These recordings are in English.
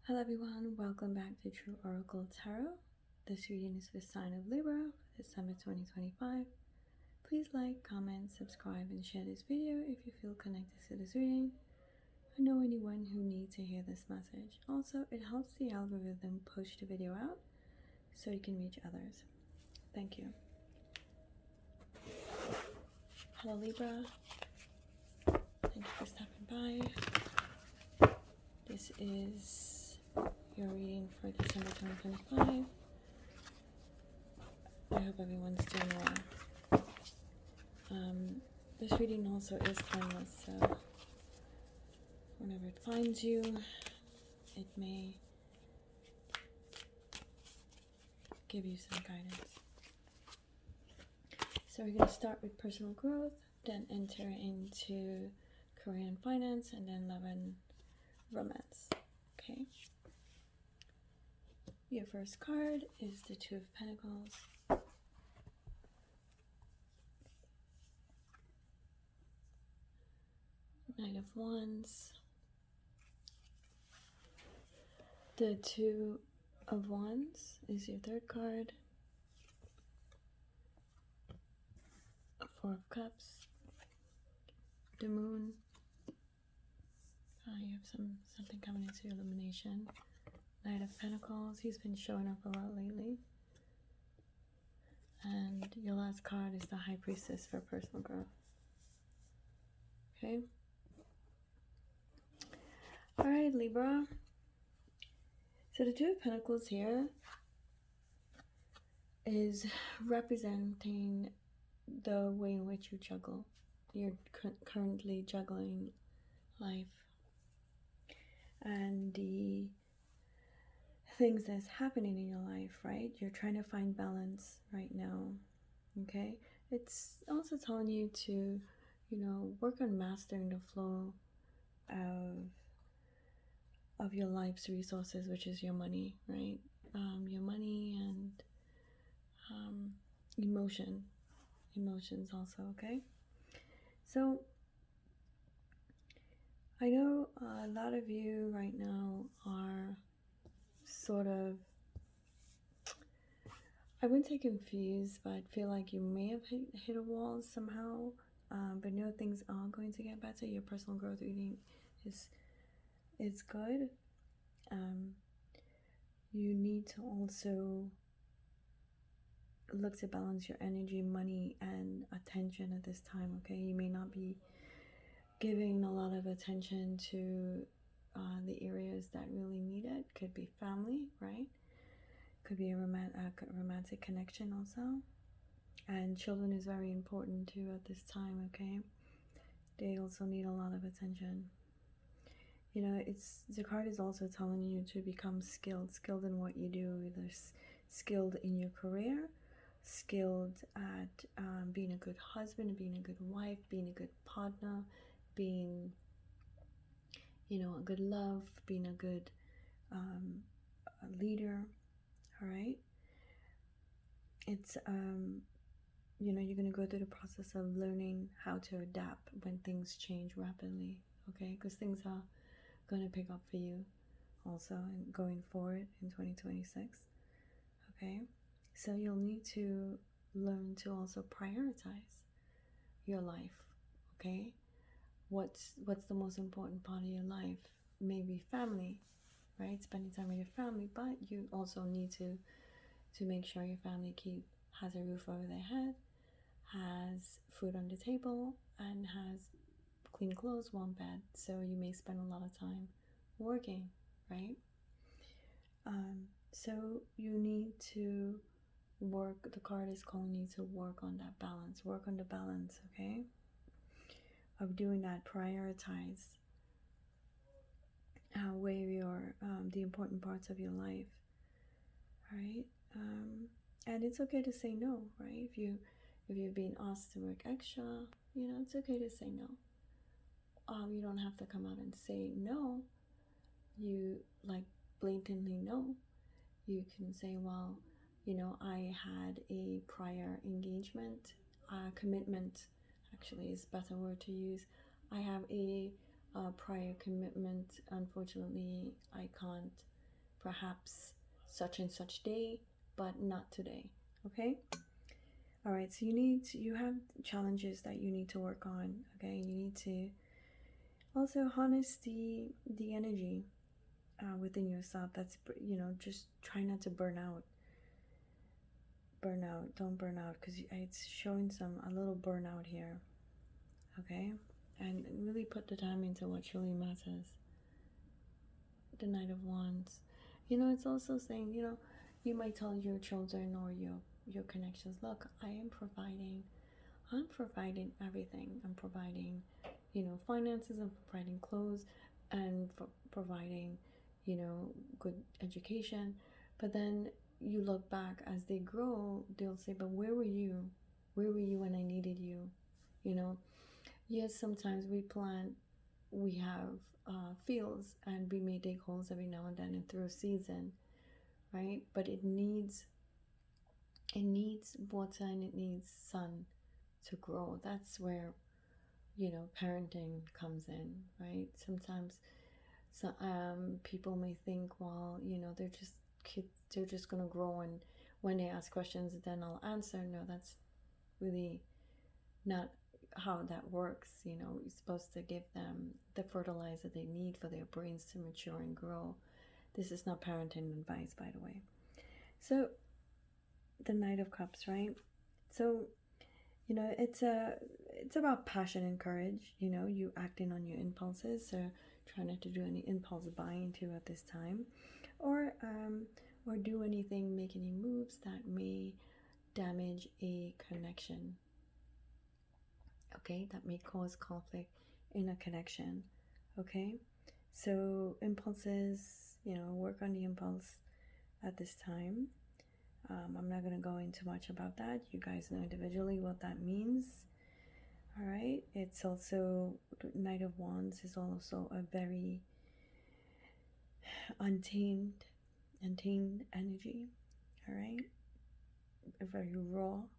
Hello everyone, welcome back to True Oracle Tarot. This reading is for the sign of Libra for December 2025. Please like, comment, subscribe, and share this video if you feel connected to this reading. I know anyone who needs to hear this message. Also, it helps the algorithm push the video out so you can reach others. Thank you. Hello Libra, thank you for stopping by. This is your reading for December 2025. I hope everyone's doing well. This reading also is timeless, so whenever it finds you, it may give you some guidance. So we're going to start with personal growth, then enter into career and finance, and then love and romance. Okay. Your first card is the Two of Pentacles. Knight of Wands. The Two of Wands is your third card. Four of Cups. The Moon. You have something coming into illumination. Knight of Pentacles. He's been showing up a lot lately. And your last card is the High Priestess for personal growth. Okay. Alright, Libra. So the Two of Pentacles here is representing the way in which you juggle. You're currently juggling life and the things that's happening in your life, right? You're trying to find balance right now, okay? It's also telling you to, work on mastering the flow of your life's resources, which is your money, right? Your money and emotions also, okay? So I know a lot of you right now are sort of, I wouldn't say confused, but I feel like you may have hit a wall somehow, but know things are going to get better. Your personal growth reading is good. You need to also look to balance your energy, money, and attention at this time, okay? You may not be giving a lot of attention to the areas that really need it. Could be family, right? Could be a romantic connection also. And children is very important too at this time, okay? They also need a lot of attention. The card is also telling you to become skilled in what you do, either skilled in your career, skilled at being a good husband, being a good wife, being a good partner, being, a good love, being a good leader, all right? It's, you're going to go through the process of learning how to adapt when things change rapidly, okay? Because things are going to pick up for you also and going forward in 2026, okay? So you'll need to learn to also prioritize your life, okay? What's the most important part of your life? Maybe family, right? Spending time with your family, but you also need to make sure your family has a roof over their head, has food on the table, and has clean clothes, warm bed. So you may spend a lot of time working, right? So you need to work. The card is calling you to work on that balance. Work on the balance, okay? Of doing that. Prioritize where your the important parts of your life, right? And it's okay to say no, right? If you're being asked to work extra, it's okay to say no. You don't have to come out and say no. You blatantly no. You can say, well, I had a prior engagement, commitment actually is a better word to use. I have a prior commitment. Unfortunately, I can't perhaps such and such day, but not today. Okay. All right. So you have challenges that you need to work on. Okay. You need to also harness the energy within yourself. That's, just try not to burn out. Don't burn out, because it's showing a little burnout here. Okay. And really put the time into what truly matters. The Knight of Wands. It's also saying, you might tell your children or your connections, look, I'm providing everything. I'm providing, finances, I'm providing clothes, and providing, good education. But then you look back as they grow, they'll say, but where were you? Where were you when I needed you? Yes, sometimes we have fields, and we may dig holes every now and then and through a season, right? But it needs water and it needs sun to grow. That's where parenting comes in, right? Sometimes people may think, well, they're just kids, they're just gonna grow, and when they ask questions then I'll answer. No, that's really not how that works. You're supposed to give them the fertilizer they need for their brains to mature and grow. This is not parenting advice, by the way. So the Knight of Cups, right? So it's about passion and courage. You acting on your impulses, so try not to do any impulse buying too at this time, or do anything, make any moves that may damage a connection. Okay, that may cause conflict in a connection. Okay, so impulses, work on the impulse at this time. I'm not going to go into much about that. You guys know individually what that means. All right, it's also, Knight of Wands is also a very untamed energy. All right, a very raw, all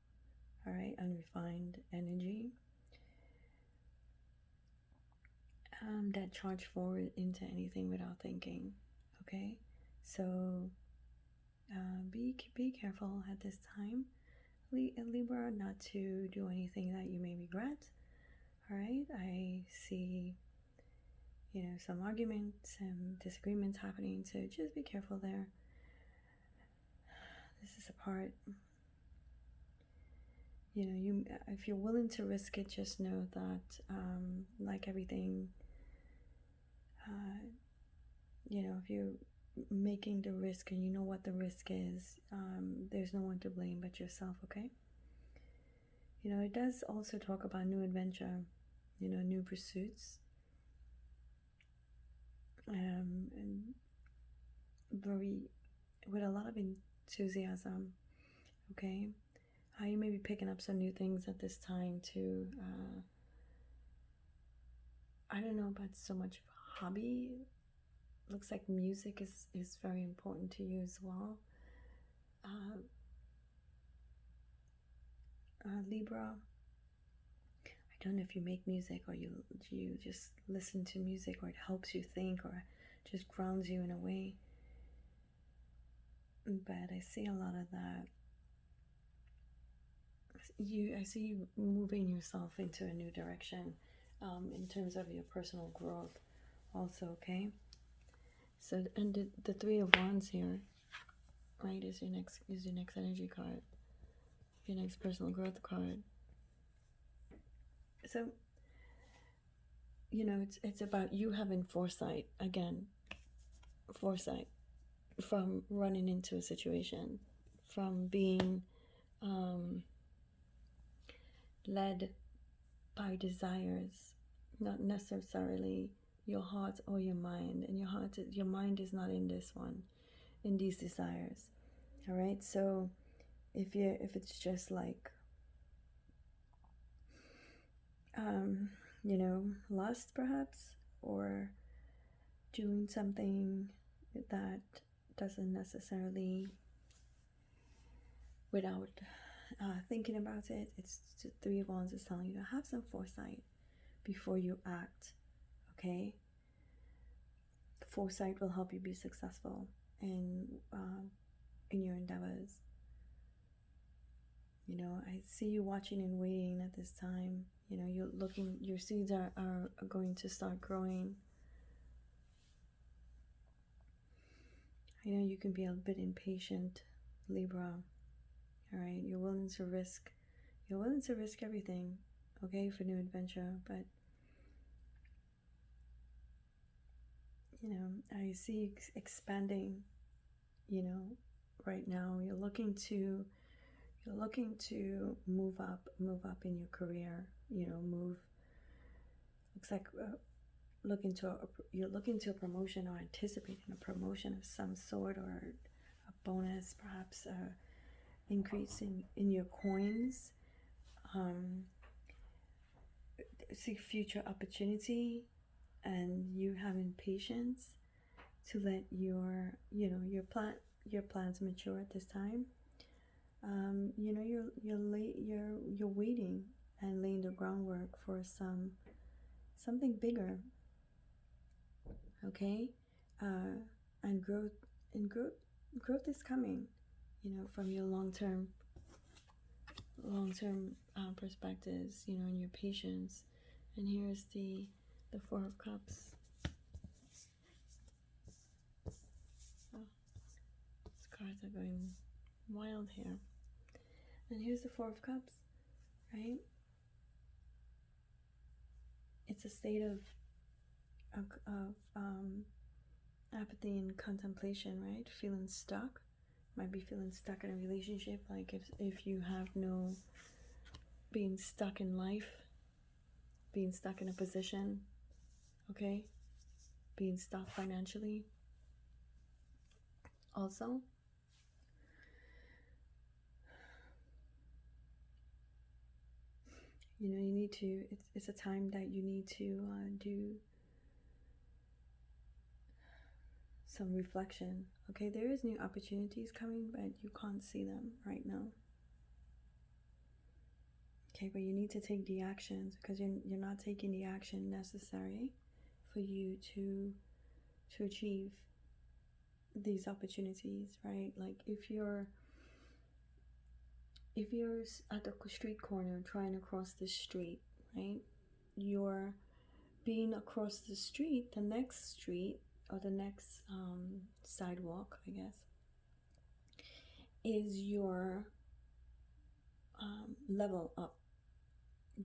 right, unrefined energy. That charge forward into anything without thinking. Okay, so be careful at this time, Libra, not to do anything that you may regret. All right, I see some arguments and disagreements happening, so just be careful there. This is a part, if you're willing to risk it, just know that like everything, if you're making the risk and you know what the risk is, there's no one to blame but yourself. Okay, it does also talk about new adventure, new pursuits, and very, with a lot of enthusiasm. Okay, you may be picking up some new things at this time to I don't know about so much hobby. Looks like music is very important to you as well. Libra, I don't know if you make music or you just listen to music, or it helps you think, or just grounds you in a way. But I see a lot of that. I see you moving yourself into a new direction in terms of your personal growth also. Okay, so, and the Three of Wands here, right, is your next energy card, your next personal growth card. So it's about you having foresight, again, foresight, from running into a situation, from being led by desires, not necessarily your heart or your mind. And your mind is not in this one, in these desires. All right, so if it's just like lust perhaps, or doing something that doesn't necessarily, without thinking about it, it's the Three of Wands is telling you to have some foresight before you act. Okay, foresight will help you be successful, in your endeavors. You know, I see you watching and waiting at this time. You know, you're looking, your seeds are going to start growing. I know you can be a bit impatient, Libra. All right, you're willing to risk everything, okay, for new adventure. But you know, I see expanding. You know, right now you're looking to move up in your career. You know, looks like you're looking to a promotion or anticipating a promotion of some sort, or a bonus, perhaps increase in your coins. See future opportunity, and you having patience to let your plans mature at this time. You know, you're waiting and laying the groundwork for something bigger. Okay, and growth is coming. You know, from your long-term perspectives. You know, and your patience. And here's the Four of Cups. Oh, these cards are going wild here. And here's the Four of Cups, right? It's a state of apathy and contemplation, right? Feeling stuck. Might be feeling stuck in a relationship, like if you have no, being stuck in life, being stuck in a position, okay? Being stuck financially. Also, you know, you need to, it's a time that you need to do some reflection. Okay, there is new opportunities coming, but you can't see them right now. Okay, but you need to take the actions, because you're not taking the action necessary for you to achieve these opportunities, right? Like if you're at the street corner trying to cross the street, right? You're being across the street, the next street, or the next sidewalk, I guess, is your level up.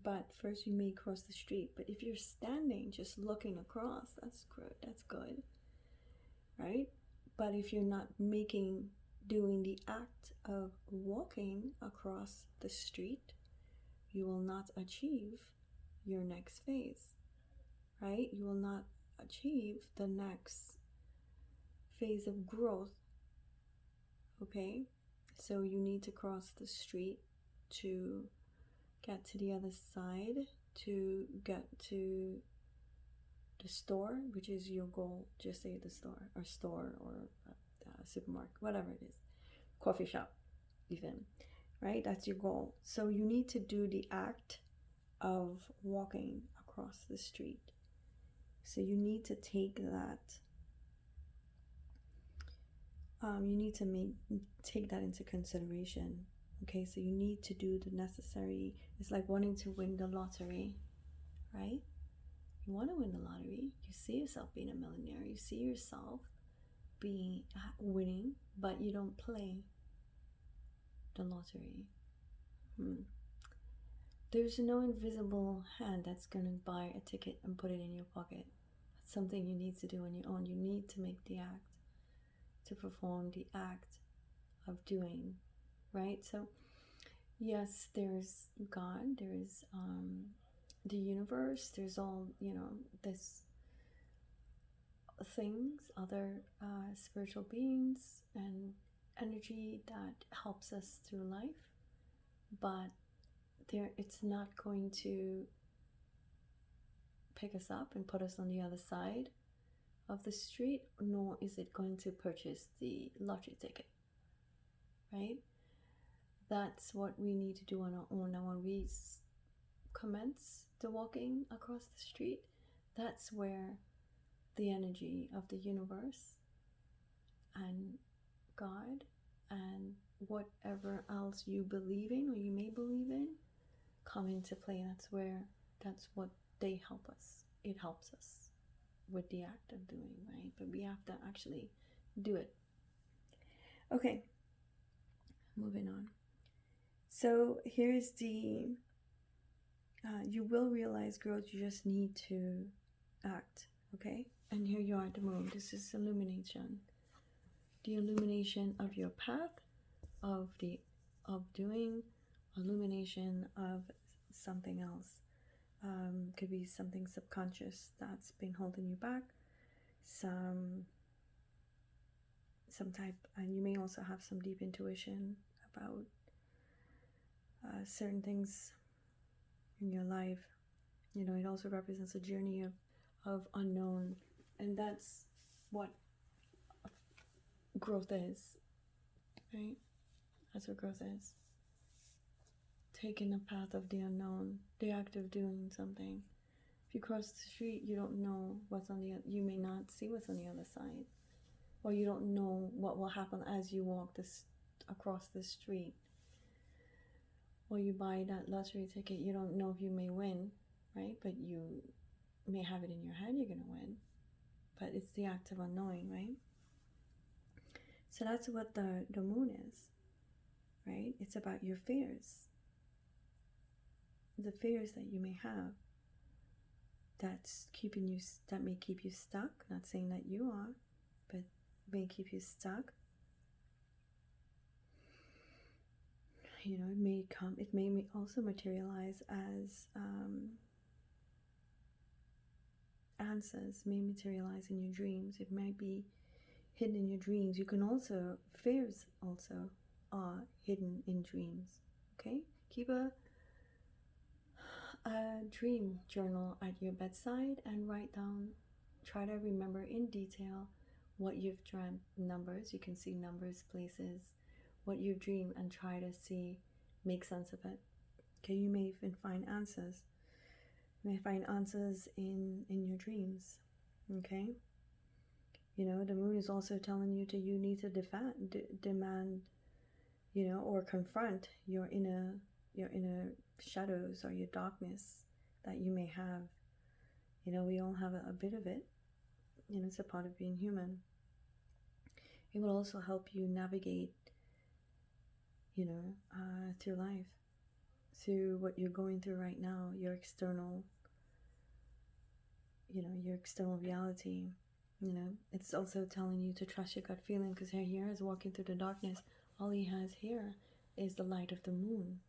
But first you may cross the street. But if you're standing just looking across, that's good, right? But if you're not doing the act of walking across the street, you will not achieve your next phase, right? You will not achieve the next phase of growth. Okay, so you need to cross the street to get to the other side, to get to the store, which is your goal. Just say the store or supermarket, whatever it is, coffee shop even, right? That's your goal. So you need to do the act of walking across the street. So you need to take that, you need to take that into consideration. Okay, so you need to do the necessary. It's like wanting to win the lottery, right? You want to win the lottery. You see yourself being a millionaire. You see yourself being winning, but you don't play the lottery. There's no invisible hand that's going to buy a ticket and put it in your pocket. That's something you need to do on your own. You need to make the act, to perform the act of doing, right? So yes, there's God, there's the universe, there's all, you know, this things, other spiritual beings and energy that helps us through life, but it's not going to pick us up and put us on the other side of the street, nor is it going to purchase the lottery ticket, right? That's what we need to do on our own. Now when we commence the walking across the street, that's where the energy of the universe and God and whatever else you believe in or you may believe in come into play. That's what they help us. It helps us with the act of doing, right? But we have to actually do it. Okay, moving on. So here's the you will realize growth. You just need to act. Okay, and here you are at the moon. This is illumination, the illumination of your path, of doing, illumination of something else. Could be something subconscious that's been holding you back, some type, and you may also have some deep intuition about certain things in your life. You know, it also represents a journey of unknown, and that's what growth is, right? That's what growth is. Taking the path of the unknown, the act of doing something. If you cross the street, you don't know what's on the other, you may not see what's on the other side, or you don't know what will happen as you walk across the street. Or you buy that lottery ticket, you don't know if you may win, right? But you may have it in your head you're gonna win. But it's the act of unknowing, right? So that's what the moon is, right? It's about your fears. The fears that you may have that may keep you stuck. Not saying that you are, but may keep you stuck. You know, it may also materialize as answers, may materialize in your dreams. It might be hidden in your dreams. You can also, fears also are hidden in dreams. Okay, keep a dream journal at your bedside and write down, try to remember in detail what you've dreamt. Numbers, you can see numbers, places, what you dream, and try to make sense of it. Okay, you may even find answers. You may find answers in your dreams. Okay, you know, the moon is also telling you you need to demand, you know, or confront your inner shadows or your darkness that you may have. You know, we all have a bit of it. You know, it's a part of being human. It will also help you navigate, you know, through life, through what you're going through right now, your external, you know, your external reality. You know, it's also telling you to trust your gut feeling, because here is walking through the darkness. All he has here is the light of the moon,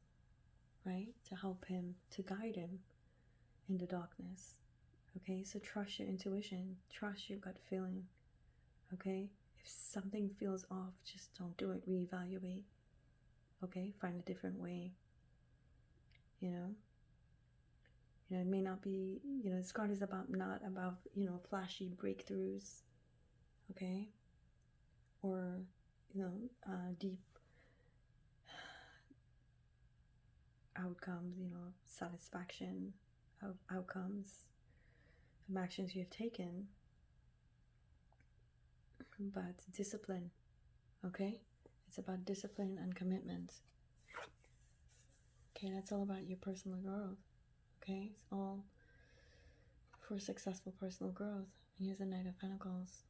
right? To help him, to guide him in the darkness. Okay, so trust your intuition, trust your gut feeling. Okay, if something feels off, just don't do it. Reevaluate. Okay, find a different way. You know, it may not be, you know, this card is not about, you know, flashy breakthroughs. Okay, or, you know, deep outcomes, you know, satisfaction of outcomes from actions you've taken, but discipline. Okay, it's about discipline and commitment. Okay, that's all about your personal growth. Okay, it's all for successful personal growth. And here's the Knight of Pentacles.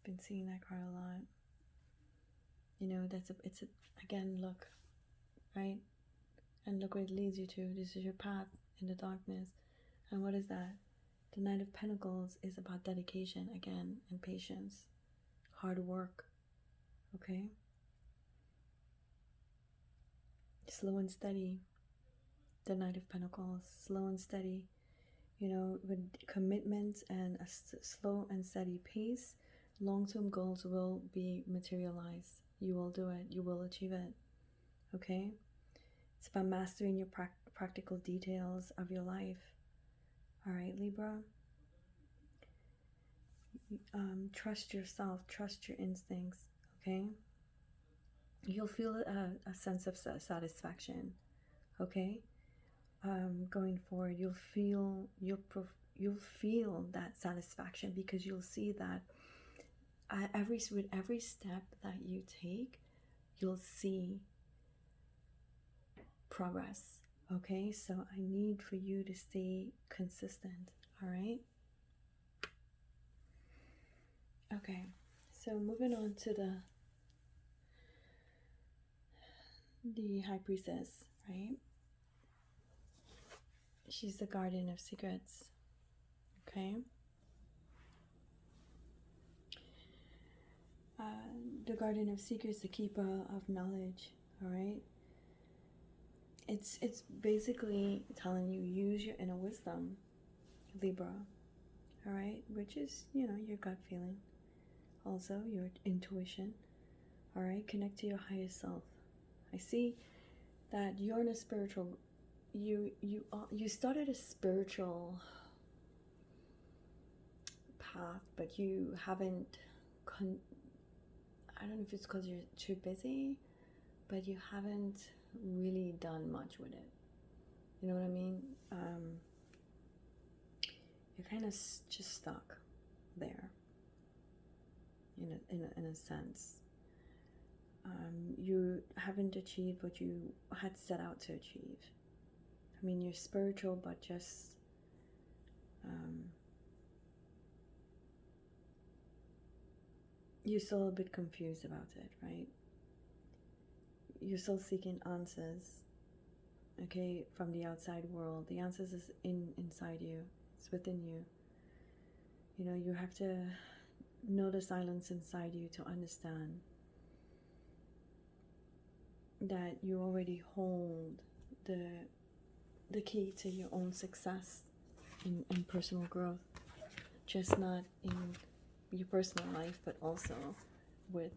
Been seeing that card a lot. You know, again, look, right? And look where it leads you to. This is your path in the darkness. And what is that? The Knight of Pentacles is about dedication again, and patience, hard work. Okay, slow and steady. The Knight of Pentacles, slow and steady. You know, with commitment and a slow and steady pace, long-term goals will be materialized. You will do it. You will achieve it. Okay, it's about mastering your practical details of your life. All right, Libra. Trust yourself, trust your instincts. Okay, you'll feel a sense of satisfaction. Okay, going forward, you'll feel that satisfaction, because you'll see that with every step that you take, you'll see progress. Okay, so I need for you to stay consistent. All right. Okay, so moving on to the High Priestess, right? She's the guardian of secrets. Okay. The guardian of secrets, the keeper of knowledge. All right. It's basically telling you, use your inner wisdom, Libra. All right, which is, you know, your gut feeling, also your intuition. All right, connect to your highest self. I see that you're in a spiritual, you started a spiritual path, but you haven't I don't know if it's because you're too busy, but you haven't really done much with it. You know what I mean? You're kind of just stuck there, in a sense. You haven't achieved what you had set out to achieve. I mean, you're spiritual, but just you're still a bit confused about it, right? You're still seeking answers, okay, from the outside world. The answers is inside you. It's within you. You know, you have to know the silence inside you to understand that you already hold the key to your own success in personal growth, just not in your personal life, but also with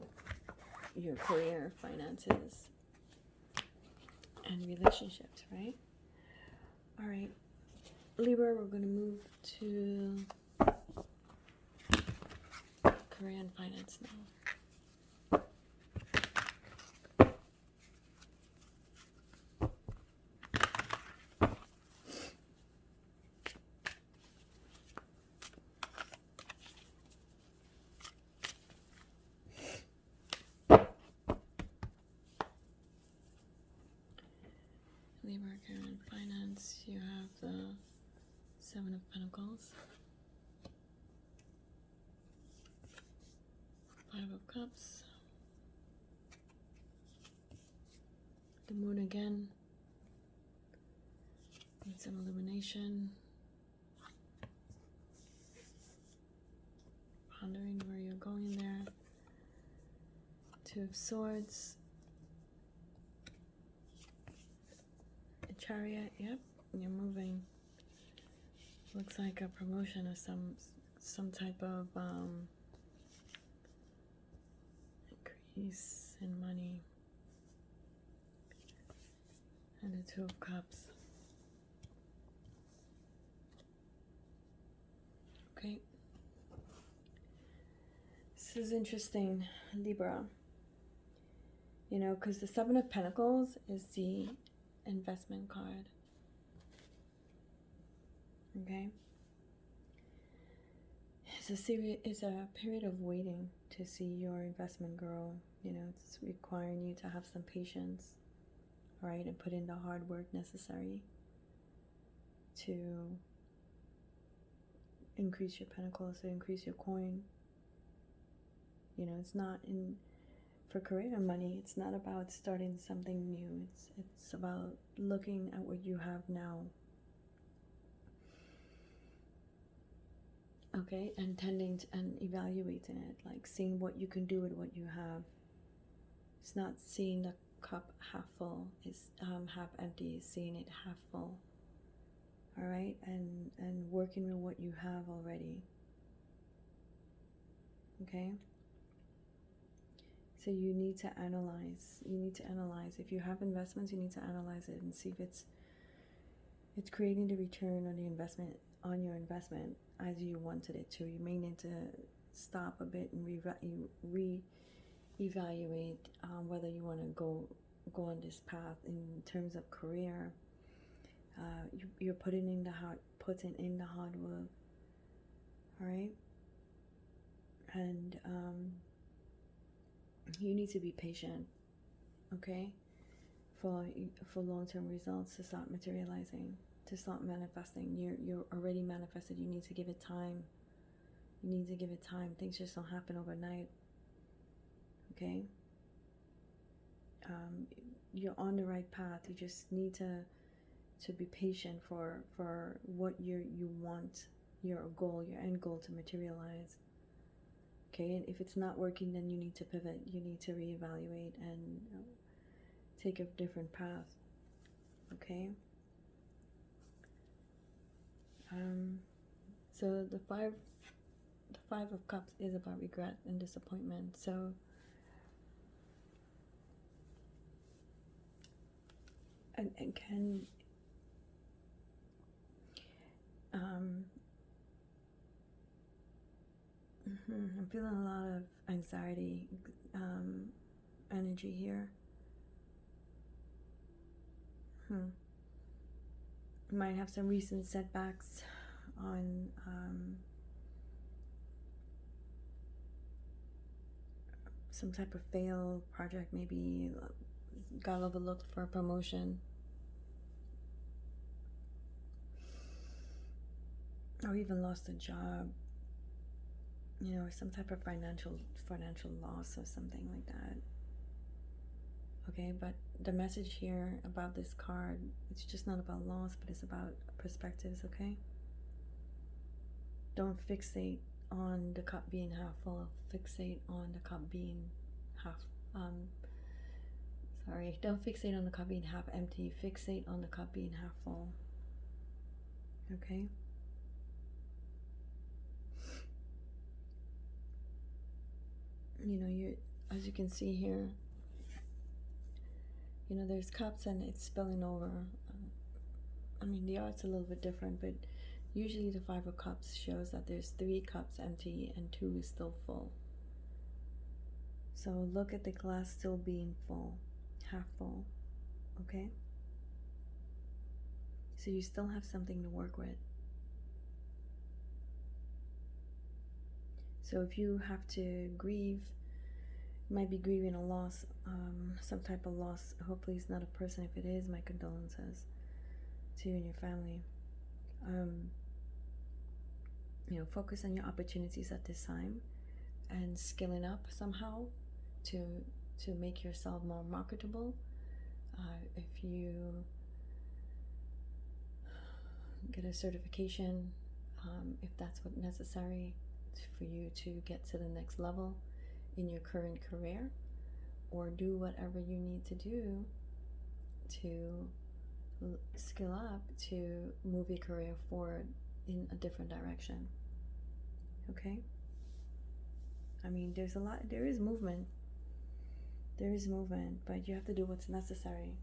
your career, finances, and relationships, right? All right, Libra, we're going to move to career and finance now. Libra, career and finance, you have the Seven of Pentacles, Five of Cups, the Moon again, need some illumination, pondering where you're going there, Two of Swords, a Chariot, yep, you're moving. Looks like a promotion or some type of increase in money. And the Two of Cups. Okay. This is interesting, Libra. You know, because the Seven of Pentacles is the investment card. Okay. It's a period of waiting to see your investment grow. You know, it's requiring you to have some patience, right, and put in the hard work necessary to increase your pentacles, to increase your coin. You know, it's not for career and money. It's not about starting something new. It's about looking at what you have now. Okay, and and evaluating it, like seeing what you can do with what you have. It's not seeing the cup half full, it's half empty, it's seeing it half full. All right, and working with what you have already. Okay, so you need to analyze. If you have investments, you need to analyze it and see if it's creating the return on your investment as you wanted it to. You may need to stop a bit and re-evaluate whether you want to go on this path in terms of career. You're putting in the hard work. All right. And you need to be patient, okay, for long-term results to start materializing, to start manifesting. You're already manifested. You need to give it time. You need to give it time. Things just don't happen overnight, okay? You're on the right path. You just need to be patient for what you want, your goal, your end goal to materialize. Okay, and if it's not working, then you need to pivot. You need to reevaluate and take a different path. Okay. So the five of cups is about regret and disappointment. So and can I'm feeling a lot of anxiety energy here. You might have some recent setbacks on some type of failed project, maybe got overlooked for a promotion, or even lost a job, or some type of financial loss or something like that. Okay, but the message here about this card, it's just not about loss, but it's about perspectives, okay? Don't fixate on the cup being half full, fixate on the cup being don't fixate on the cup being half empty, fixate on the cup being half full. Okay? You as you can see here, there's cups and it's spilling over. I mean, the art's a little bit different, but usually the 5 of cups shows that there's 3 cups empty and 2 is still full. So look at the glass still being full, half full, okay? So you still have something to work with. So if you have to grieve, you might be grieving a loss, some type of loss. Hopefully it's not a person. If it is, my condolences to you and your family. Focus on your opportunities at this time and skilling up somehow to make yourself more marketable. If you get a certification, if that's what's necessary for you to get to the next level in your current career, or do whatever you need to do to skill up to move your career forward in a different direction. Okay? I mean, there is movement, but you have to do what's necessary,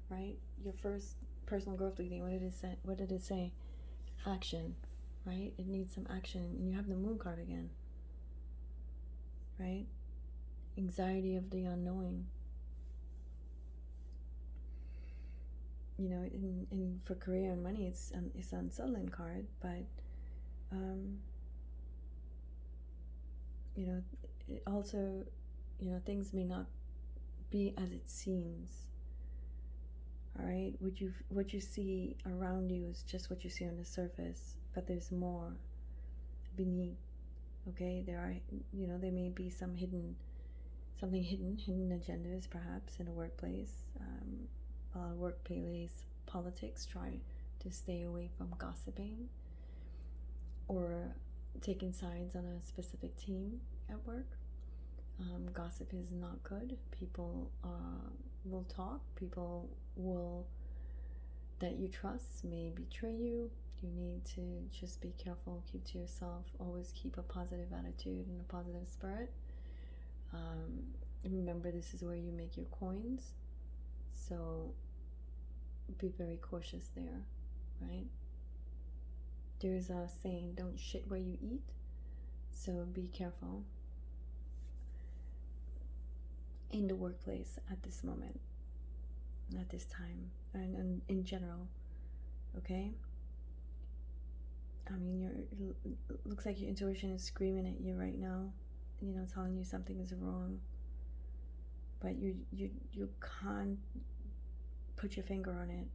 right? Your first personal growth reading, what did it say? Action, right? It needs some action, and you have the moon card again, right? Anxiety of the unknowing. In for career and money, it's unsettling card, but it also, things may not be as it seems. All right, what you see around you is just what you see on the surface, but there's more beneath. Okay, there may be some hidden agendas, perhaps, in a workplace. A lot of workplace politics. Try to stay away from gossiping or taking sides on a specific team at work. Gossip is not good. People will talk. People that you trust may betray you. You need to just be careful. Keep to yourself. Always keep a positive attitude and a positive spirit. Remember, this is where you make your coins. So be very cautious there, right? There's a saying, don't shit where you eat. So be careful in the workplace at this moment, at this time, and in general, okay? I mean, it looks like your intuition is screaming at you right now, telling you something is wrong, but you can't put your finger on it.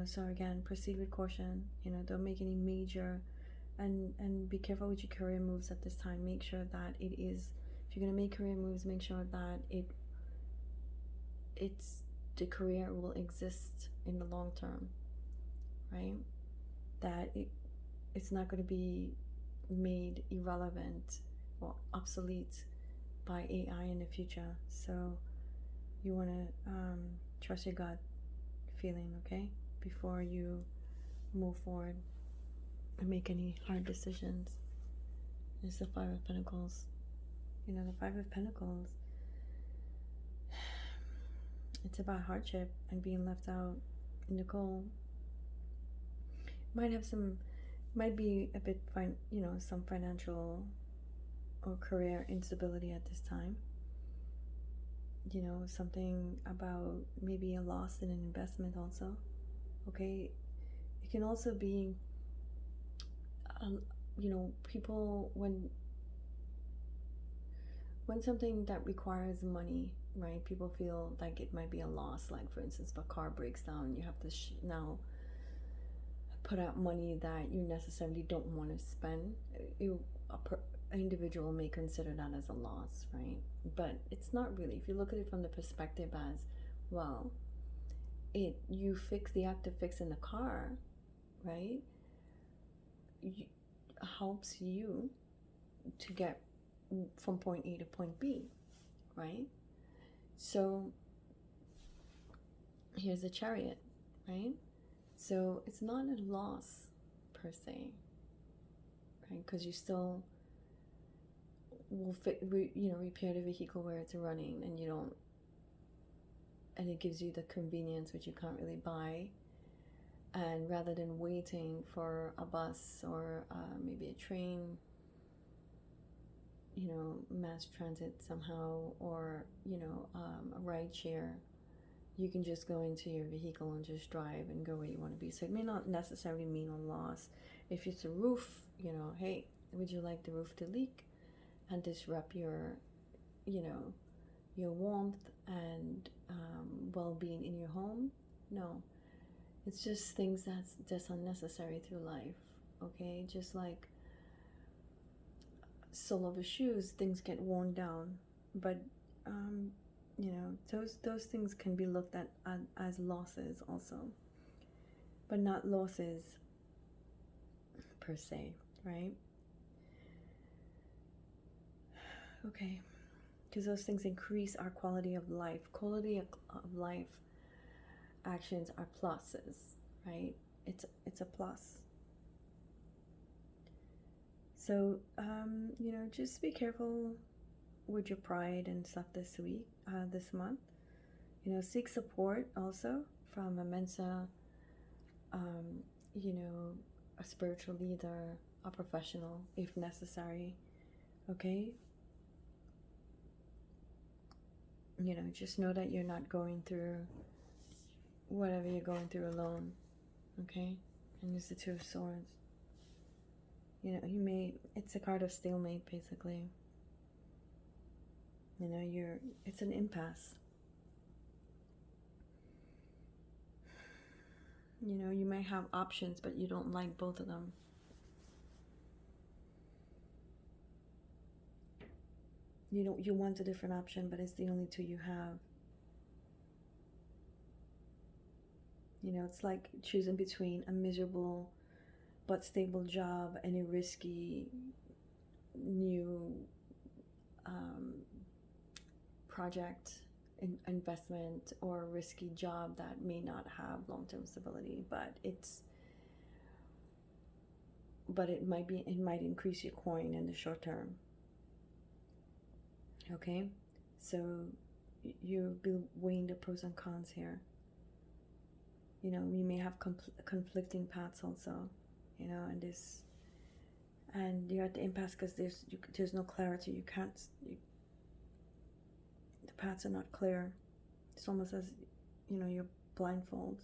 So again, proceed with caution. Don't make any major, and be careful with your career moves at this time. Make sure that it is, if you're gonna make career moves, make sure that it's the career will exist in the long term, right? That it's not going to be made irrelevant or obsolete by AI in the future. So you want to trust your gut feeling, okay, before you move forward and make any hard decisions. It's the Five of Pentacles. The Five of Pentacles, it's about hardship and being left out in the cold. Might be a bit some financial or career instability at this time. Something about maybe a loss in an investment also. Okay, it can also be people, when something that requires money, right? People feel like it might be a loss. Like, for instance, if a car breaks down, you have to now put out money that you necessarily don't want to spend. An individual may consider that as a loss, right? But it's not really. If you look at it from the perspective as, well, you fix the act of fixing the car, right? Helps you to get from point A to point B, right? So here's a Chariot, right? So it's not a loss per se, right? Because you still will repair the vehicle where it's running, and it gives you the convenience which you can't really buy. And rather than waiting for a bus or maybe a train, mass transit somehow, or a ride share, you can just go into your vehicle and just drive and go where you want to be. So it may not necessarily mean a loss. If it's a roof, hey, would you like the roof to leak and disrupt your warmth and well-being in your home? No, it's just things that's just unnecessary through life. Okay, just like sole of the shoes, things get worn down, but those things can be looked at as losses also, but not losses per se, right? Okay, because those things increase our quality of life. Quality of life actions are pluses, right? It's a plus. So just be careful with your pride and stuff this week, this month. Seek support also from a mentor, a spiritual leader, a professional if necessary. Okay, just know that you're not going through whatever you're going through alone. Okay, and it's the Two of Swords. It's a card of stalemate, basically. It's an impasse. You may have options, but you don't like both of them. You want a different option, but it's the only two you have. It's like choosing between a miserable but stable job and a risky new project, investment, or a risky job that may not have long-term stability, but it might increase your coin in the short term. Okay, so you'll be weighing the pros and cons here. You may have conflicting paths also, and you're at the impasse because there's no clarity. The paths are not clear. It's almost as you're blindfolded.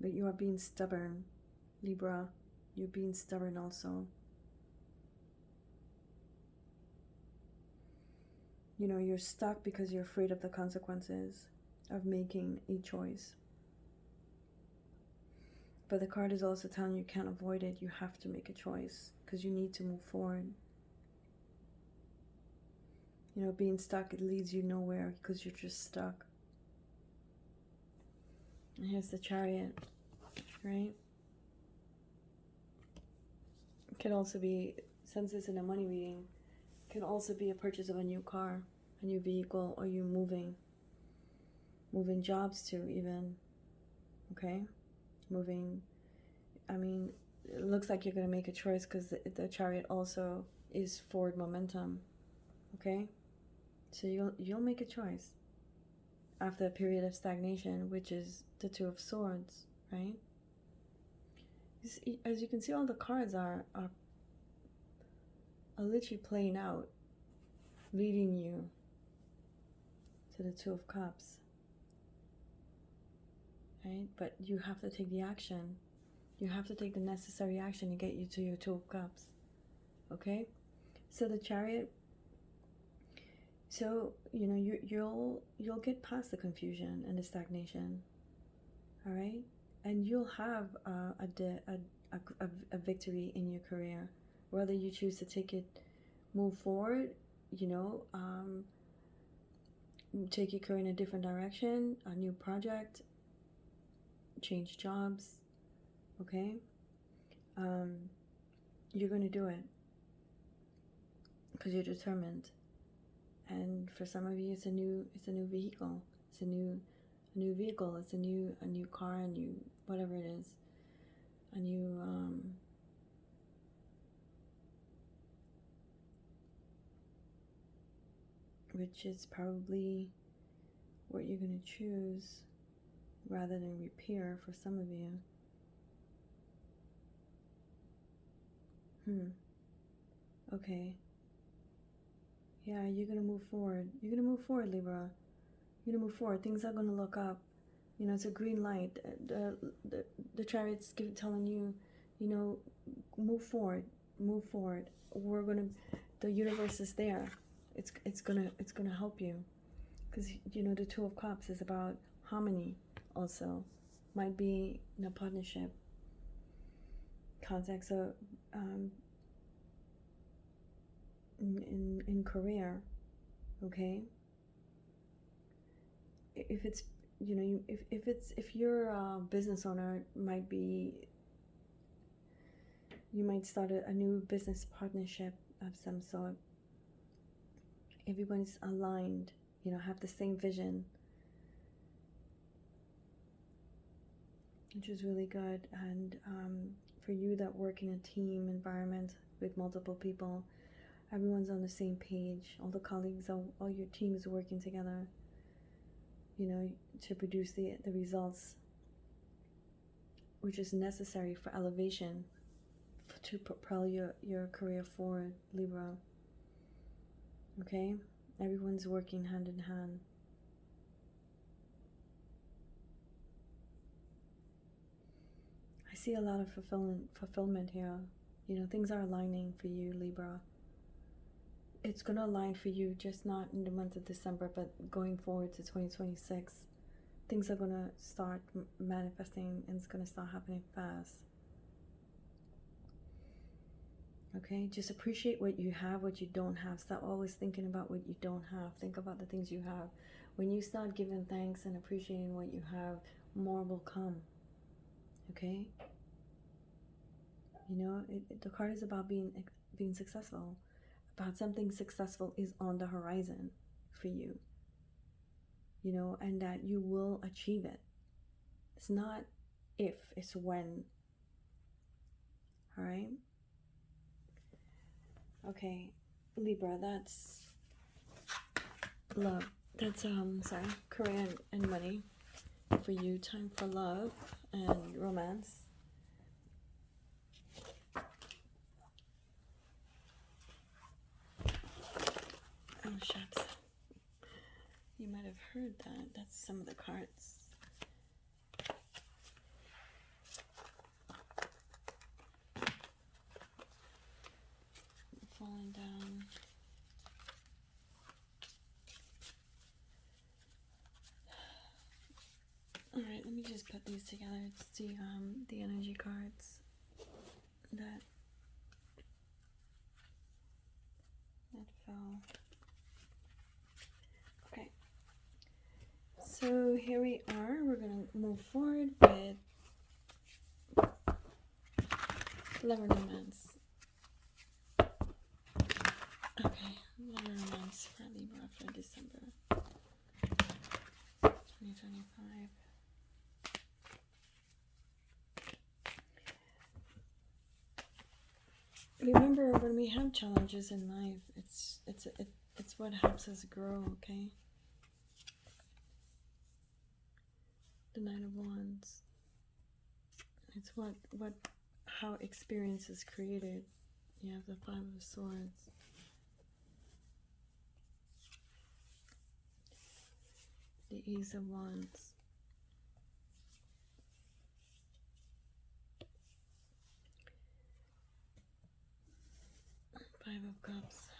But you are being stubborn, Libra. You're being stubborn also. You know, you're stuck because you're afraid of the consequences of making a choice. But the card is also telling you can't avoid it. You have to make a choice because you need to move forward. You know, being stuck, it leads you nowhere because you're just stuck. And here's the Chariot, right? It can also be, since it's in a money reading, it can also be a purchase of a new car, a new vehicle, or you moving jobs too, even, okay? Moving, I mean, it looks like you're going to make a choice because the Chariot also is forward momentum, okay? So you'll make a choice after a period of stagnation, which is the Two of Swords, right? As you can see, all the cards are literally playing out, leading you to the Two of Cups, right? But you have to take the action. You have to take the necessary action to get you to your Two of Cups, okay? So the Chariot, so you know you'll get past the confusion and the stagnation, all right? And you'll have a victory in your career, whether you choose to take it, move forward, you know, take your career in a different direction, a new project, change jobs, okay? You're going to do it because you're determined. And for some of you, it's a new vehicle. It's a new vehicle. It's a new car, a new whatever it is, a new which is probably what you're going to choose rather than repair for some of you. Okay. Yeah, you're going to move forward. You're going to move forward, Libra. You're going to move forward. Things are going to look up. You know, it's a green light. The Chariot's telling you, you know, move forward. Move forward. We're going to, the universe is there. It's going to help you. Because, you know, the Two of Cups is about harmony also. Might be in a partnership context of, in career, okay? If it's, you know, if you're a business owner, might be, you might start a new business partnership of some sort. Everyone's aligned, you know, have the same vision, which is really good. And for you that work in a team environment with multiple people, everyone's on the same page. All the colleagues, all your team is working together, you know, to produce the results which is necessary for elevation, to propel your career forward, Libra. Okay? Everyone's working hand in hand. I see a lot of fulfillment here. You know, things are aligning for you, Libra. It's going to align for you, just not in the month of December, but going forward to 2026. Things are going to start manifesting, and it's going to start happening fast. Okay? Just appreciate what you have, what you don't have. Stop always thinking about what you don't have. Think about the things you have. When you start giving thanks and appreciating what you have, more will come. Okay? You know, the card is about being successful. About something successful is on the horizon for you. You know, and that you will achieve it. It's not if, it's when. All right? Okay, Libra, that's love. That's, career and money for you. Time for love and romance. Oh, shucks. You might have heard that. That's some of the cards. Falling down. All right, let me just put these together. It's the energy cards that fell. Okay. So here we are. We're gonna move forward with love and romance. Okay, love and romance for Libra for December 2025. Remember, when we have challenges in life, it's what helps us grow. Okay. The Nine of Wands. It's how experience is created. You have the Five of Swords. The Ace of Wands. Five of Cups.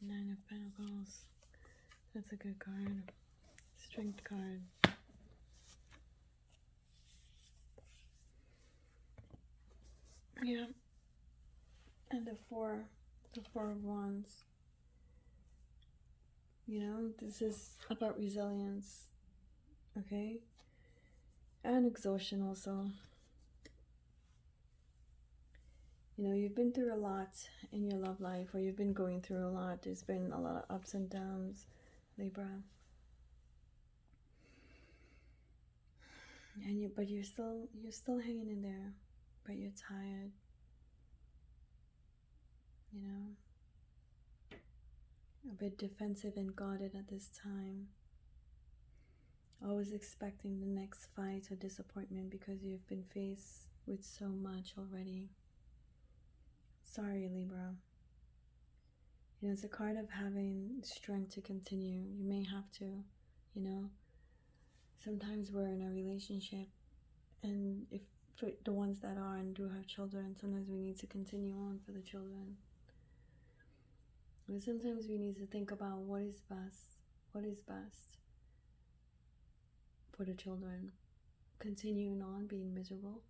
Nine of Pentacles. That's a good card. Strength card. Yeah. And the Four of Wands. You know, this is about resilience. Okay? And exhaustion also. You know, you've been through a lot in your love life, or you've been going through a lot. There's been a lot of ups and downs, Libra. And but you're still hanging in there, but you're tired. You know, a bit defensive and guarded at this time. Always expecting the next fight or disappointment because you've been faced with so much already. Sorry, Libra. You know, it's a card of having strength to continue. You may have to, you know. Sometimes we're in a relationship, and if for the ones that are and do have children, sometimes we need to continue on for the children. But sometimes we need to think about what is best for the children. Continuing on being miserable,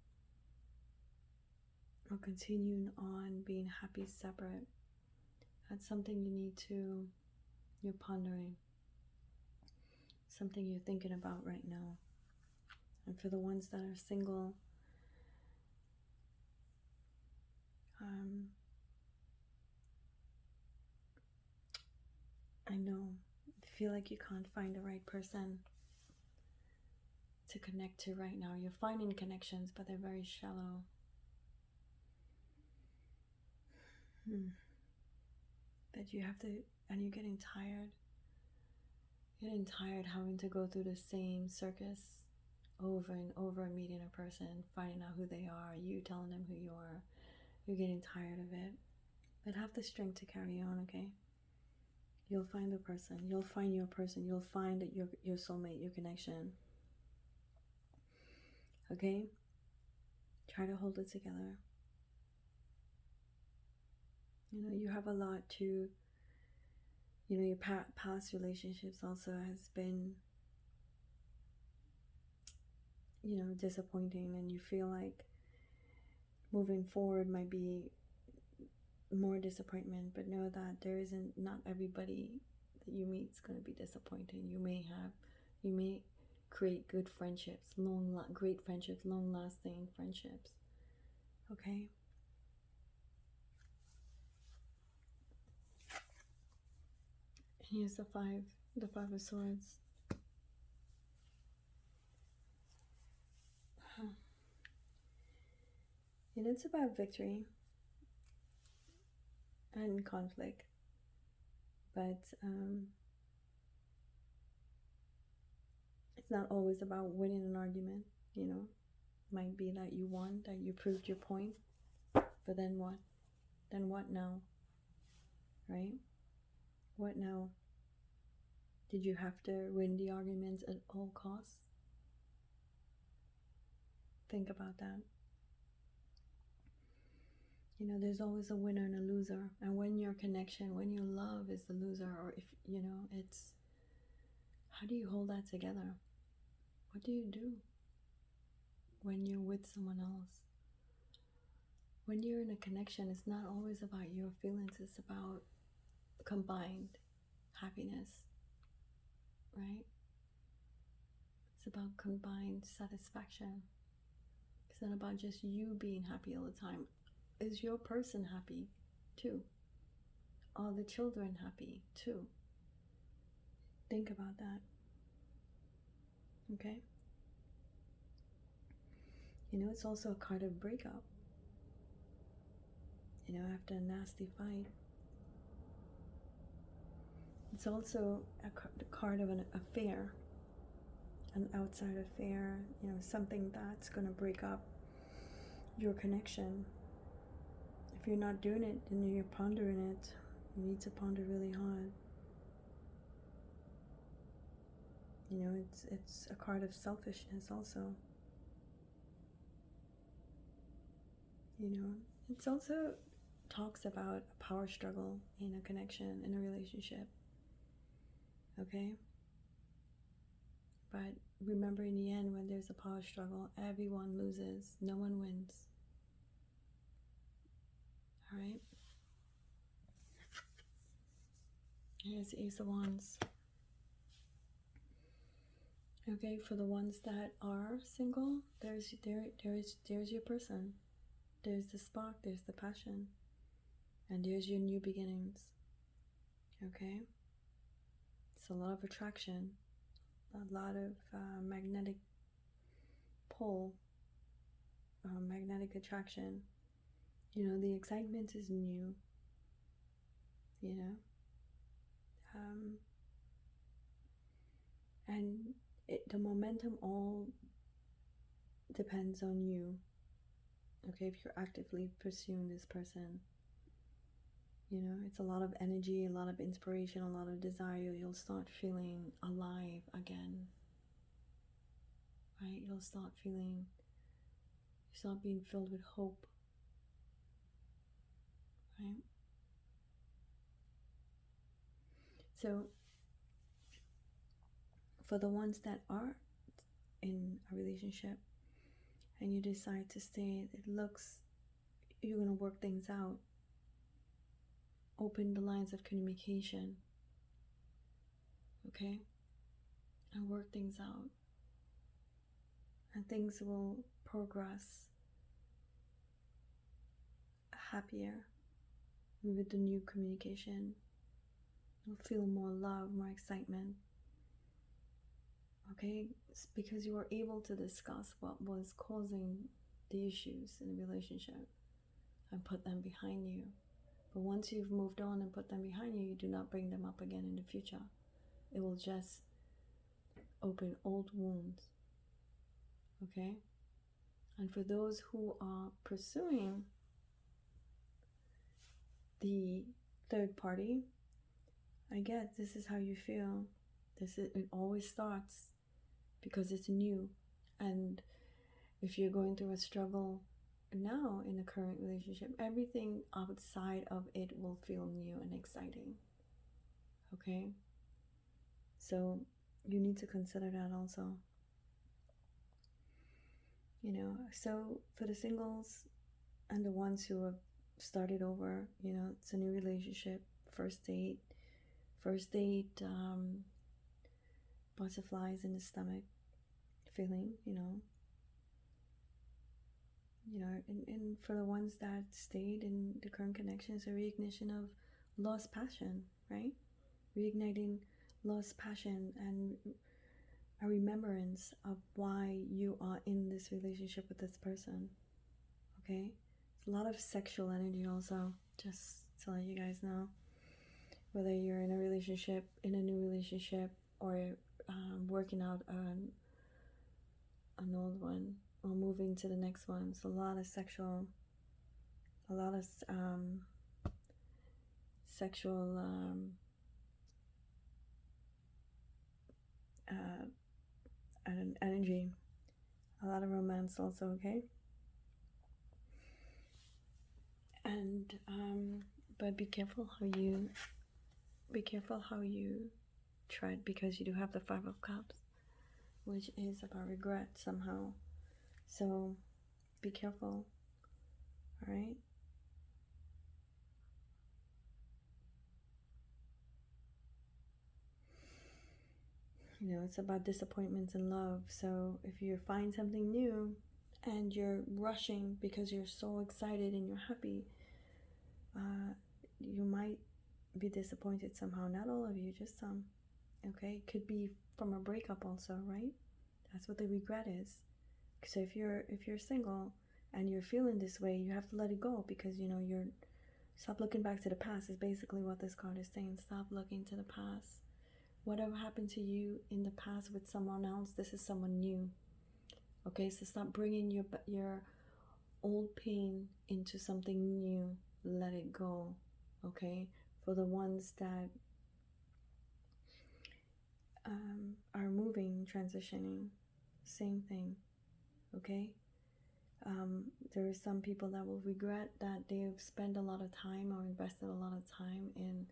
or continuing on being happy separate. That's something you're pondering. Something you're thinking about right now. And for the ones that are single, I know, feel like you can't find the right person to connect to right now. You're finding connections, but they're very shallow. That you have to, and you're getting tired. You're getting tired having to go through the same circus over and over, meeting a person, finding out who they are, you telling them who you are. You're getting tired of it. But have the strength to carry on, okay? You'll find the person. You'll find your person. You'll find your soulmate, your connection. Okay? Try to hold it together. You know, you have a lot to, you know, your past relationships also has been, you know, disappointing, and you feel like moving forward might be more disappointment, but know that not everybody that you meet is going to be disappointing. You may create good friendships, great friendships, long-lasting friendships. Okay? Here's the Five of Swords. And it's about victory and conflict, but it's not always about winning an argument. You know, might be that you won, that you proved your point, but then what? Then what now? right? What now? Did you have to win the arguments at all costs? Think about that. You know, there's always a winner and a loser. And when your connection, when your love is the loser, or if, you know, it's, how do you hold that together? What do you do when you're with someone else? When you're in a connection, it's not always about your feelings, it's about combined happiness, right? It's about combined satisfaction. It's not about just you being happy all the time. Is your person happy too? Are the children happy too? Think about that. Okay? You know, it's also a card of breakup. You know, after a nasty fight. It's also the card of an affair, an outside affair, you know, something that's going to break up your connection. If you're not doing it, then you're pondering it. You need to ponder really hard. You know, it's a card of selfishness also. You know, it's also talks about a power struggle in a connection, in a relationship. Okay? But remember, in the end, when there's a power struggle, everyone loses. No one wins. Alright? Here's the Ace of Wands. Okay, for the ones that are single, there's your person. There's the spark, there's the passion. And there's your new beginnings. Okay? It's a lot of attraction. A lot of magnetic pull. Magnetic attraction. You know, the excitement is new. You know? And the momentum all depends on you. Okay, if you're actively pursuing this person, you know, it's a lot of energy, a lot of inspiration, a lot of desire. You'll start feeling alive again, right? You'll start being filled with hope, right? So for the ones that are in a relationship and you decide to stay, it looks you're going to work things out. Open the lines of communication, okay? And work things out. And things will progress happier with the new communication. You'll feel more love, more excitement. Okay? It's because you were able to discuss what was causing the issues in the relationship and put them behind you. But once you've moved on and put them behind you, you do not bring them up again in the future. It will just open old wounds. Okay? And for those who are pursuing the third party, I get this is how you feel. It always starts because it's new. And if you're going through a struggle now in a current relationship, everything outside of it will feel new and exciting. Okay? So you need to consider that also. You know, so for the singles and the ones who have started over, you know, it's a new relationship, first date, butterflies in the stomach feeling, you know, and for the ones that stayed in the current connection, it's a reignition of lost passion, right? Reigniting lost passion and a remembrance of why you are in this relationship with this person. Okay? It's a lot of sexual energy also, just to let you guys know. Whether you're in a relationship, in a new relationship, or working out an old one, or moving to the next one. It's a lot of sexual energy, a lot of romance also, okay? And but be careful how you tread, because you do have the Five of Cups, which is about regret somehow. So be careful, all right? You know, it's about disappointments in love. So if you find something new and you're rushing because you're so excited and you're happy, you might be disappointed somehow. Not all of you, just some. Okay, it could be from a breakup also, right? That's what the regret is. So if you're single and you're feeling this way, you have to let it go, because you know you're stop looking back to the past is basically what this card is saying. Stop looking to the past. Whatever happened to you in the past with someone else, this is someone new. Okay, so stop bringing your old pain into something new. Let it go. Okay, for the ones that are moving, transitioning, same thing. Okay, there are some people that will regret that they've spent a lot of time or invested a lot of time in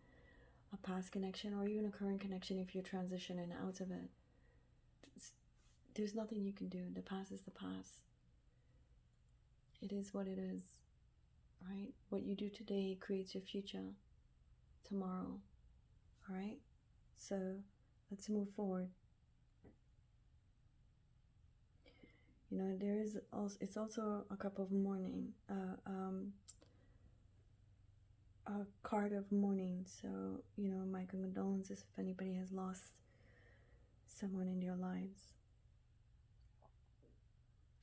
a past connection, or even a current connection if you're transitioning out of it. There's nothing you can do. The past is the past. It is what it is, right? What you do today creates your future tomorrow, all right? So let's move forward. You know, there is also, it's also a cup of mourning, a card of mourning. So, you know, my condolences if anybody has lost someone in their lives.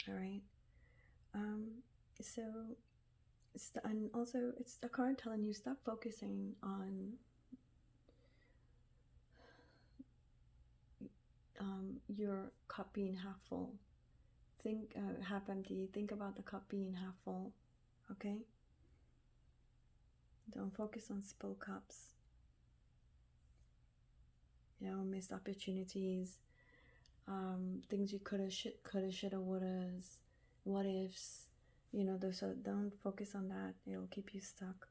All right. So, and also it's a card telling you stop focusing on your cup being half full. Think half empty. Think about the cup being half full. Okay. Don't focus on spilled cups. You know, missed opportunities, things you coulda, shoulda, wouldas, what ifs. You know, those. So don't focus on that. It'll keep you stuck.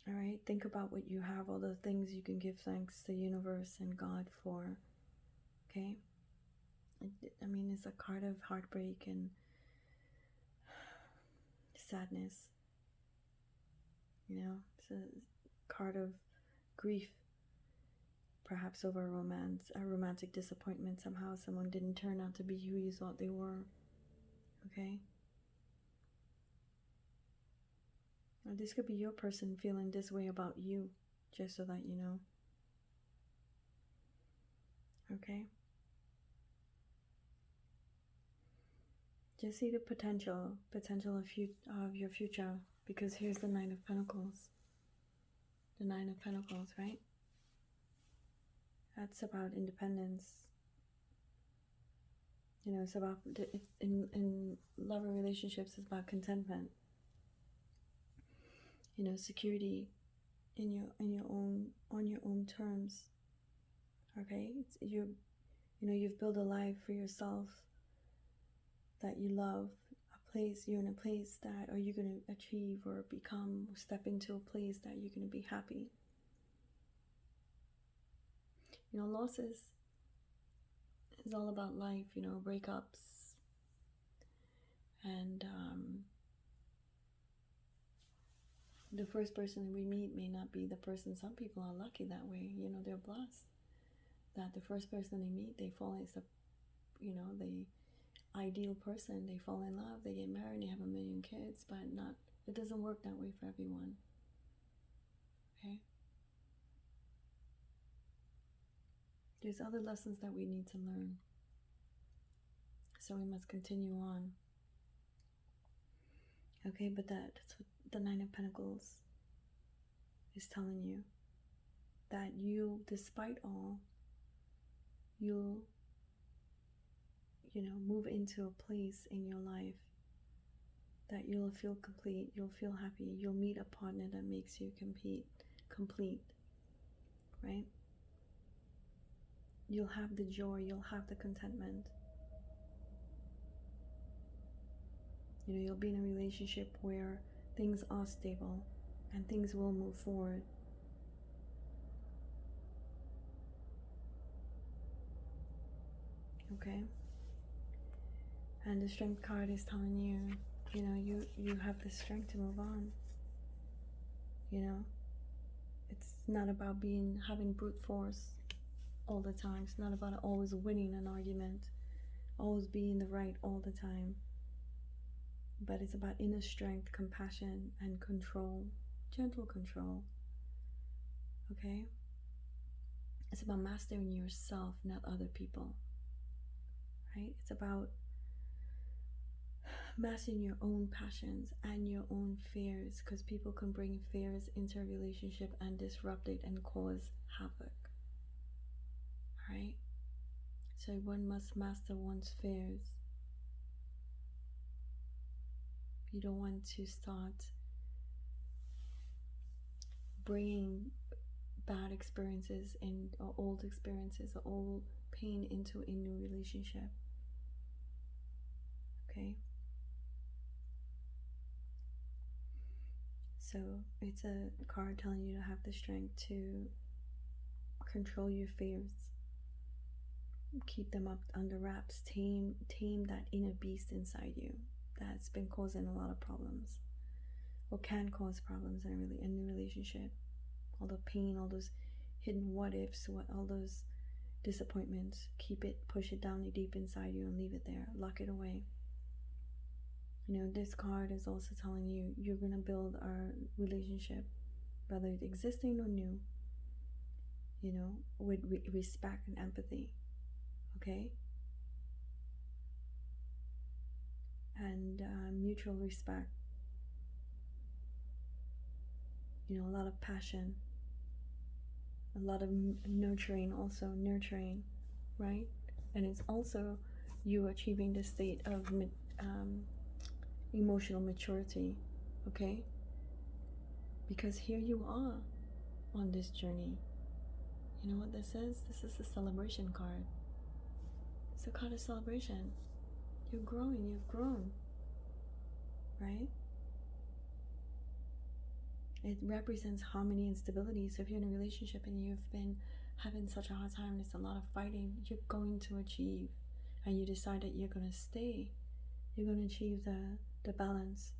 All right. Think about what you have, all the things you can give thanks to the universe and God for. Okay. I mean, it's a card of heartbreak and sadness. You know, it's a card of grief, perhaps over a romantic disappointment. Somehow someone didn't turn out to be who you thought they were. Okay. Or this could be your person feeling this way about you, just so that you know. Okay. Just see the potential of your future, because here's the Nine of Pentacles. The Nine of Pentacles, right? That's about independence. You know, it's about in love and relationships. It's about contentment. You know, security in your own on your own terms. Okay, you know, you've built a life for yourself that you love. A place, you're in a place that are you going to achieve or become, or step into a place that you're going to be happy. You know, losses is all about life. You know, breakups, and the first person we meet may not be the person. Some people are lucky that way. You know, they're blessed that the first person they meet, they fall into, you know, the ideal person. They fall in love, they get married, they have a million kids, but it doesn't work that way for everyone. Okay. There's other lessons that we need to learn. So we must continue on. Okay, but that's what the Nine of Pentacles is telling you. That you, despite all, you'll, you know, move into a place in your life that you'll feel complete, you'll feel happy, you'll meet a partner that makes you complete, right? You'll have the joy, you'll have the contentment. You know, you'll be in a relationship where things are stable and things will move forward. Okay? And the strength card is telling you, you know, you have the strength to move on. You know? It's not about having brute force all the time. It's not about always winning an argument, always being the right all the time. But it's about inner strength, compassion, and control. Gentle control. Okay? It's about mastering yourself, not other people. Right? It's about mastering your own passions and your own fears, because people can bring fears into a relationship and disrupt it and cause havoc. Right? So one must master one's fears. You don't want to start bringing bad experiences or old experiences or old pain into a new relationship. Okay? So it's a card telling you to have the strength to control your fears, keep them up under wraps, tame that inner beast inside you that's been causing a lot of problems, or can cause problems in a new relationship. All the pain, all those hidden what ifs, all those disappointments. Keep it, push it down deep inside you and leave it there. Lock it away. You know, this card is also telling you you're going to build our relationship, whether it's existing or new, you know, with respect and empathy. Okay? And mutual respect. You know, a lot of passion, a lot of nurturing, right? And it's also you achieving the state of emotional maturity, okay? Because here you are on this journey. You know what this is? This is a celebration card. It's a card of celebration. You're growing, you've grown, right? It represents harmony and stability. So if you're in a relationship and you've been having such a hard time, there's a lot of fighting, you're going to achieve, and you decide that you're going to stay. You're going to achieve the balance,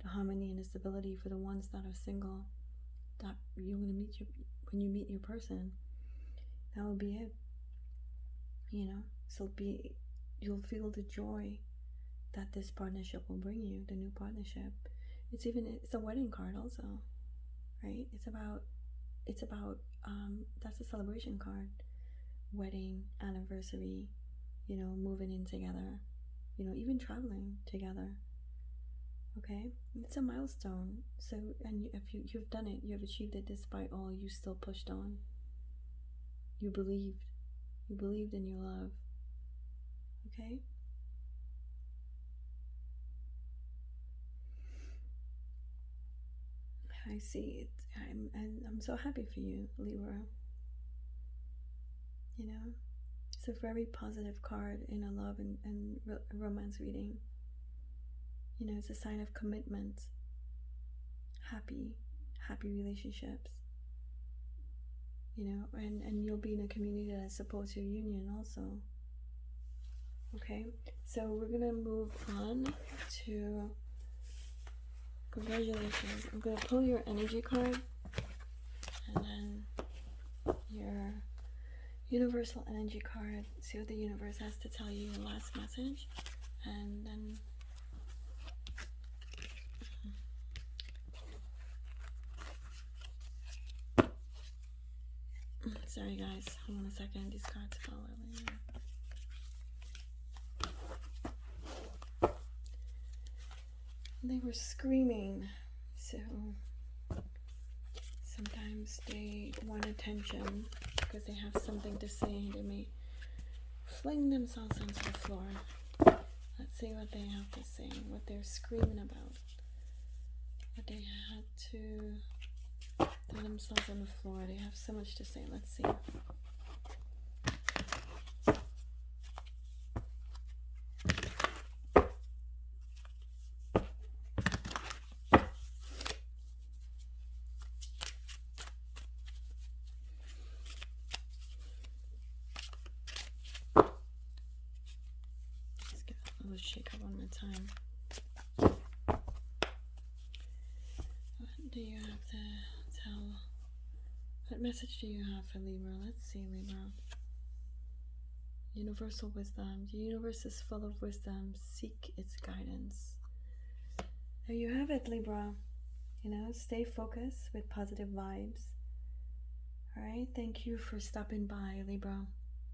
the harmony and the stability for the ones that are single, that you're going to meet when you meet your person. That will be it. You know, so you'll feel the joy that this partnership will bring you, the new partnership. It's a wedding card also, right? It's about that's a celebration card. Wedding, anniversary, you know, moving in together, you know, even traveling together. Okay? It's a milestone. So, and if you've done it, you've achieved it despite all, you still pushed on. You believed in your love. Okay? I see it. I'm so happy for you, Libra. You know, it's a very positive card in a love and romance reading. You know, it's a sign of commitment, happy relationships. You know, and you'll be in a community that supports your union also. Okay, so we're gonna move on to congratulations. I'm gonna pull your energy card and then your universal energy card. See what the universe has to tell you, your last message, and then sorry guys, hold on a second, these cards fell earlier. They were screaming, so sometimes they want attention because they have something to say. They may fling themselves onto the floor. Let's Let's see what they have to say, what they're screaming about, what they had to throw themselves on the floor. They have so much to say. Let's see. Let's get a little shake up one more time. What do you have to tell? What message do you have for Libra? Let's see, Libra. Universal wisdom. The universe is full of wisdom. Seek its guidance. There you have it, Libra. You know, stay focused with positive vibes. All right. Thank you for stopping by, Libra.